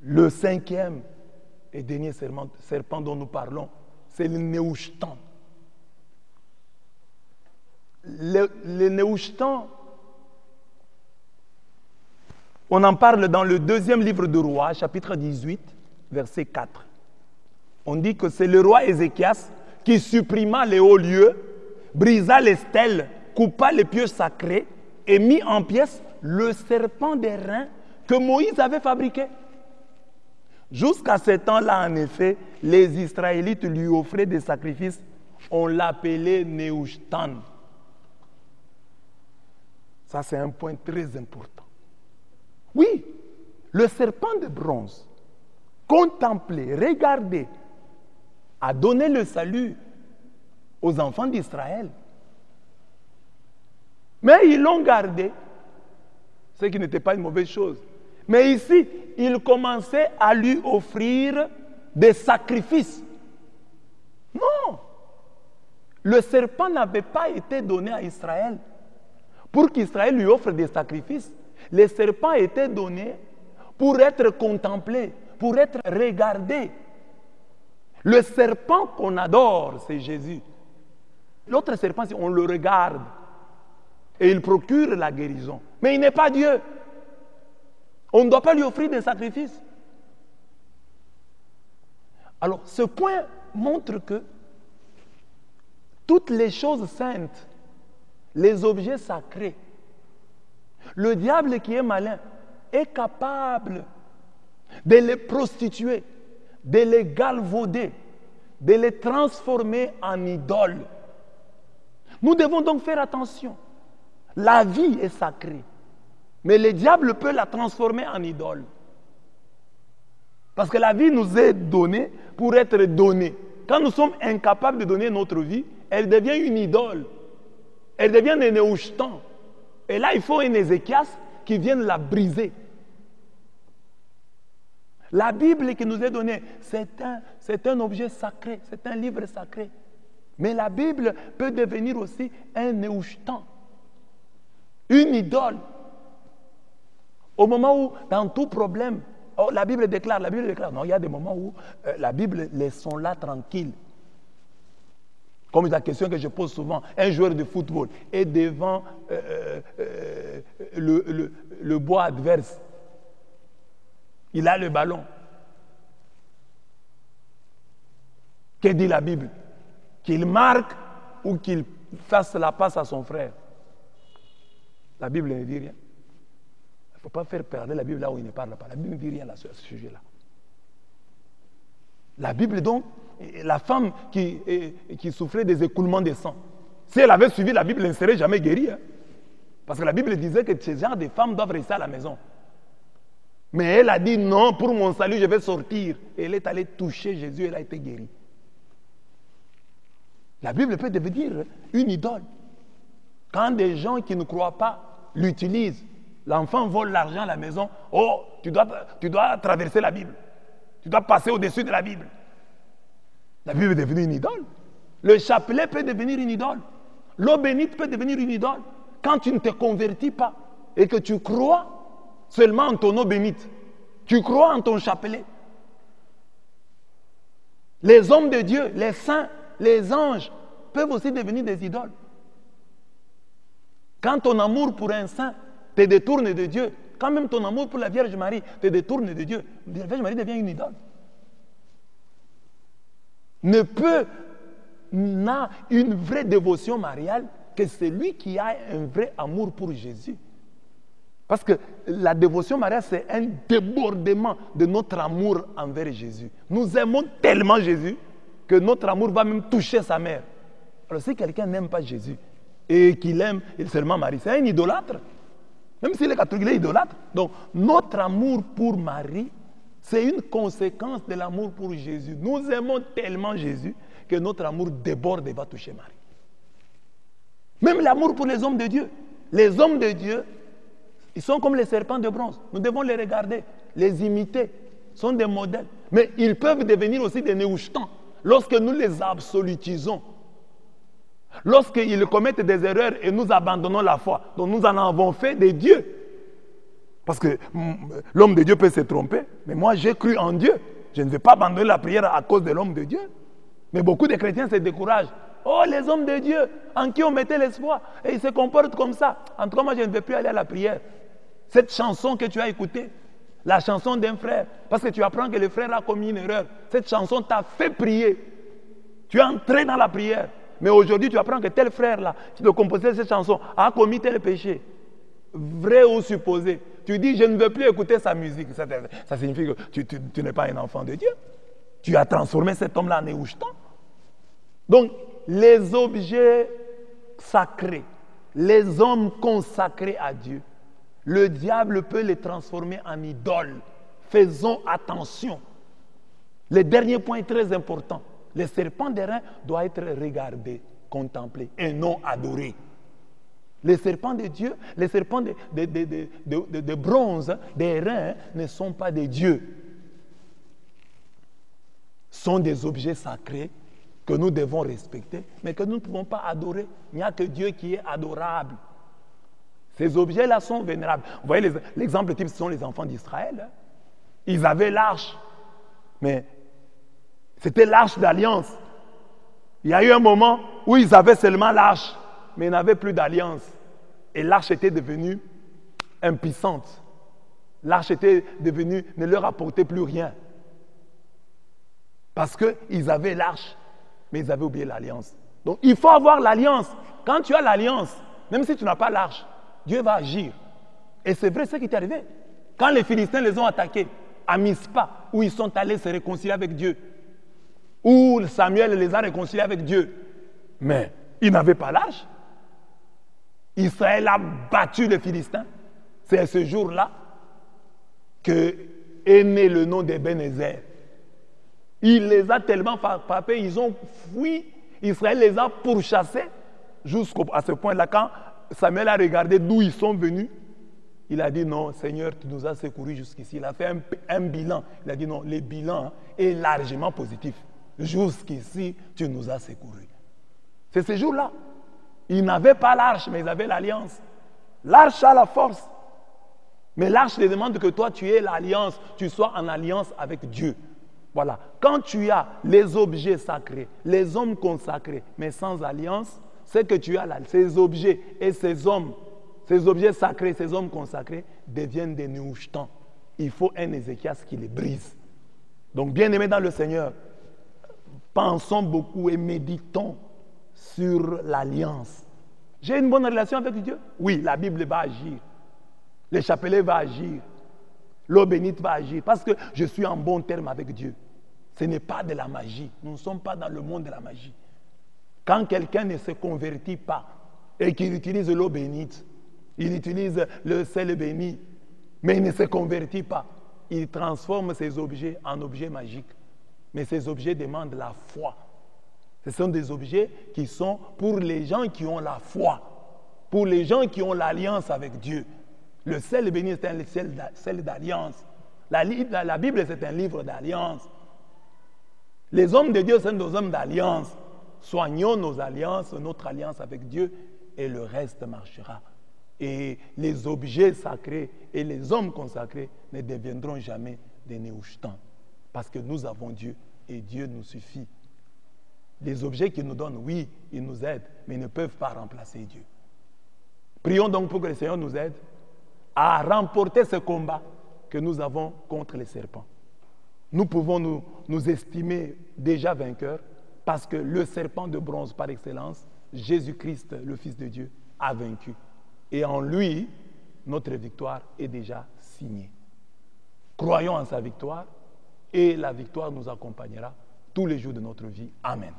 Le cinquième et dernier serpent dont nous parlons, c'est le Néhushtan. Le Néhushtan, on en parle dans le deuxième livre de Rois, chapitre 18, verset 4. On dit que c'est le roi Ézéchias qui supprima les hauts lieux, brisa les stèles, coupa les pieux sacrés et mit en pièces le serpent des reins que Moïse avait fabriqué. Jusqu'à ce temps-là, en effet, les Israélites lui offraient des sacrifices. On l'appelait Néhushtan. Ça, c'est un point très important. Oui, le serpent de bronze, contemplé, regardé, a donné le salut aux enfants d'Israël. Mais ils l'ont gardé, ce qui n'était pas une mauvaise chose. Mais ici, il commençait à lui offrir des sacrifices. Non! Le serpent n'avait pas été donné à Israël pour qu'Israël lui offre des sacrifices. Les serpents étaient donnés pour être contemplés, pour être regardés. Le serpent qu'on adore, c'est Jésus. L'autre serpent, on le regarde et il procure la guérison. Mais il n'est pas Dieu. On ne doit pas lui offrir des sacrifices. Alors, ce point montre que toutes les choses saintes, les objets sacrés, le diable qui est malin est capable de les prostituer, de les galvauder, de les transformer en idoles. Nous devons donc faire attention. La vie est sacrée. Mais le diable peut la transformer en idole. Parce que la vie nous est donnée pour être donnée. Quand nous sommes incapables de donner notre vie, elle devient une idole. Elle devient un Néhushtan. Et là, il faut un Ézéchias qui vienne la briser. La Bible qui nous est donnée, c'est un objet sacré, c'est un livre sacré. Mais la Bible peut devenir aussi un Néhushtan, une idole. Au moment où, dans tout problème, la Bible déclare, non, il y a des moments où la Bible, laissons-la tranquille. Comme la question que je pose souvent, un joueur de football est devant le bois adverse. Il a le ballon. Que dit la Bible? Qu'il marque ou qu'il fasse la passe à son frère. La Bible ne dit rien. Il ne faut pas faire parler la Bible là où il ne parle pas. La Bible ne dit rien à ce sujet-là. La Bible donc, la femme qui souffrait des écoulements de sang, si elle avait suivi la Bible, elle ne serait jamais guérie. Hein? Parce que la Bible disait que ces genres de femmes doivent rester à la maison. Mais elle a dit non, pour mon salut, je vais sortir. Et elle est allée toucher Jésus, elle a été guérie. La Bible peut devenir une idole. Quand des gens qui ne croient pas l'utilisent, l'enfant vole l'argent à la maison, oh, tu dois traverser la Bible. Tu dois passer au-dessus de la Bible. La Bible est devenue une idole. Le chapelet peut devenir une idole. L'eau bénite peut devenir une idole. Quand tu ne te convertis pas et que tu crois seulement en ton eau bénite, tu crois en ton chapelet. Les hommes de Dieu, les saints, les anges peuvent aussi devenir des idoles. Quand ton amour pour un saint te détourne de Dieu, quand même ton amour pour la Vierge Marie te détourne de Dieu, la Vierge Marie devient une idole. N'a une vraie dévotion mariale que celui qui a un vrai amour pour Jésus. Parce que la dévotion mariale, c'est un débordement de notre amour envers Jésus. Nous aimons tellement Jésus que notre amour va même toucher sa mère. Alors si quelqu'un n'aime pas Jésus et qu'il aime seulement Marie, c'est un idolâtre. Même s'il est catholique, il est idolâtre. Donc notre amour pour Marie, c'est une conséquence de l'amour pour Jésus. Nous aimons tellement Jésus que notre amour déborde et va toucher Marie. Même l'amour pour les hommes de Dieu. Les hommes de Dieu, ils sont comme les serpents de bronze. Nous devons les regarder, les imiter. Ils sont des modèles. Mais ils peuvent devenir aussi des Néhushtans lorsque nous les absolutisons. Lorsqu'ils commettent des erreurs et nous abandonnons la foi. Donc nous en avons fait des dieux. Parce que l'homme de Dieu peut se tromper, mais moi j'ai cru en Dieu. Je ne vais pas abandonner la prière à cause de l'homme de Dieu. Mais beaucoup de chrétiens se découragent. Oh, les hommes de Dieu, en qui on mettait l'espoir, et ils se comportent comme ça. En tout cas, moi je ne vais plus aller à la prière. Cette chanson que tu as écoutée, la chanson d'un frère, parce que tu apprends que le frère a commis une erreur. Cette chanson t'a fait prier. Tu es entré dans la prière. Mais aujourd'hui, tu apprends que tel frère-là, qui te composait cette chanson, a commis tel péché. Vrai ou supposé. Tu dis, je ne veux plus écouter sa musique. Ça signifie que tu n'es pas un enfant de Dieu. Tu as transformé cet homme-là en éouchetant. Donc, les objets sacrés, les hommes consacrés à Dieu, le diable peut les transformer en idoles. Faisons attention. Le dernier point est très important. Le serpent d'airain doit être regardé, contemplé et non adoré. Les serpents de Dieu, les serpents de bronze, d'airain, ne sont pas des dieux. Sont des objets sacrés que nous devons respecter, mais que nous ne pouvons pas adorer. Il n'y a que Dieu qui est adorable. Ces objets-là sont vénérables. Vous voyez, l'exemple type, ce sont les enfants d'Israël. Ils avaient l'arche, mais c'était l'arche d'alliance. Il y a eu un moment où ils avaient seulement l'arche, mais ils n'avaient plus d'alliance. Et l'arche était devenue impuissante. L'arche était devenue, ne leur apportait plus rien. Parce qu'ils avaient l'arche, mais ils avaient oublié l'alliance. Donc il faut avoir l'alliance. Quand tu as l'alliance, même si tu n'as pas l'arche, Dieu va agir. Et c'est vrai ce qui est arrivé. Quand les Philistins les ont attaqués à Mispa, où ils sont allés se réconcilier avec Dieu, où Samuel les a réconciliés avec Dieu, mais ils n'avaient pas l'arche. Israël a battu les Philistins. C'est à ce jour-là que est né le nom d'Ebenezer. Il les a tellement frappés, ils ont fui. Israël les a pourchassés jusqu'à ce point-là. Quand Samuel a regardé d'où ils sont venus, il a dit non, Seigneur, tu nous as secourus jusqu'ici. Il a fait un bilan. Il a dit non, le bilan est largement positif. Jusqu'ici, tu nous as secourus. C'est ce jour-là. Ils n'avaient pas l'arche, mais ils avaient l'alliance. L'arche a la force. Mais l'arche demande que toi, tu aies l'alliance, tu sois en alliance avec Dieu. Voilà. Quand tu as les objets sacrés, les hommes consacrés, mais sans alliance, c'est que tu as là, ces objets et ces hommes, ces objets sacrés, ces hommes consacrés deviennent des néouchtans. Il faut un Ézéchias qui les brise. Donc, bien-aimés dans le Seigneur, pensons beaucoup et méditons sur l'alliance. J'ai une bonne relation avec Dieu? Oui, la Bible va agir. Le chapelet va agir. L'eau bénite va agir. Parce que je suis en bon terme avec Dieu. Ce n'est pas de la magie. Nous ne sommes pas dans le monde de la magie. Quand quelqu'un ne se convertit pas et qu'il utilise l'eau bénite, il utilise le sel béni, mais il ne se convertit pas, il transforme ces objets en objets magiques. Mais ces objets demandent la foi. Ce sont des objets qui sont pour les gens qui ont la foi, pour les gens qui ont l'alliance avec Dieu. Le sel béni, c'est un sel d'alliance. La Bible, c'est un livre d'alliance. Les hommes de Dieu sont des hommes d'alliance. Soignons nos alliances, notre alliance avec Dieu, et le reste marchera. Et les objets sacrés et les hommes consacrés ne deviendront jamais des néouchtans. Parce que nous avons Dieu et Dieu nous suffit. Les objets qu'il nous donne, oui, ils nous aident, mais ils ne peuvent pas remplacer Dieu. Prions donc pour que le Seigneur nous aide à remporter ce combat que nous avons contre les serpents. Nous pouvons nous estimer déjà vainqueurs parce que le serpent de bronze par excellence, Jésus-Christ, le Fils de Dieu, a vaincu. Et en lui, notre victoire est déjà signée. Croyons en sa victoire et la victoire nous accompagnera tous les jours de notre vie. Amen.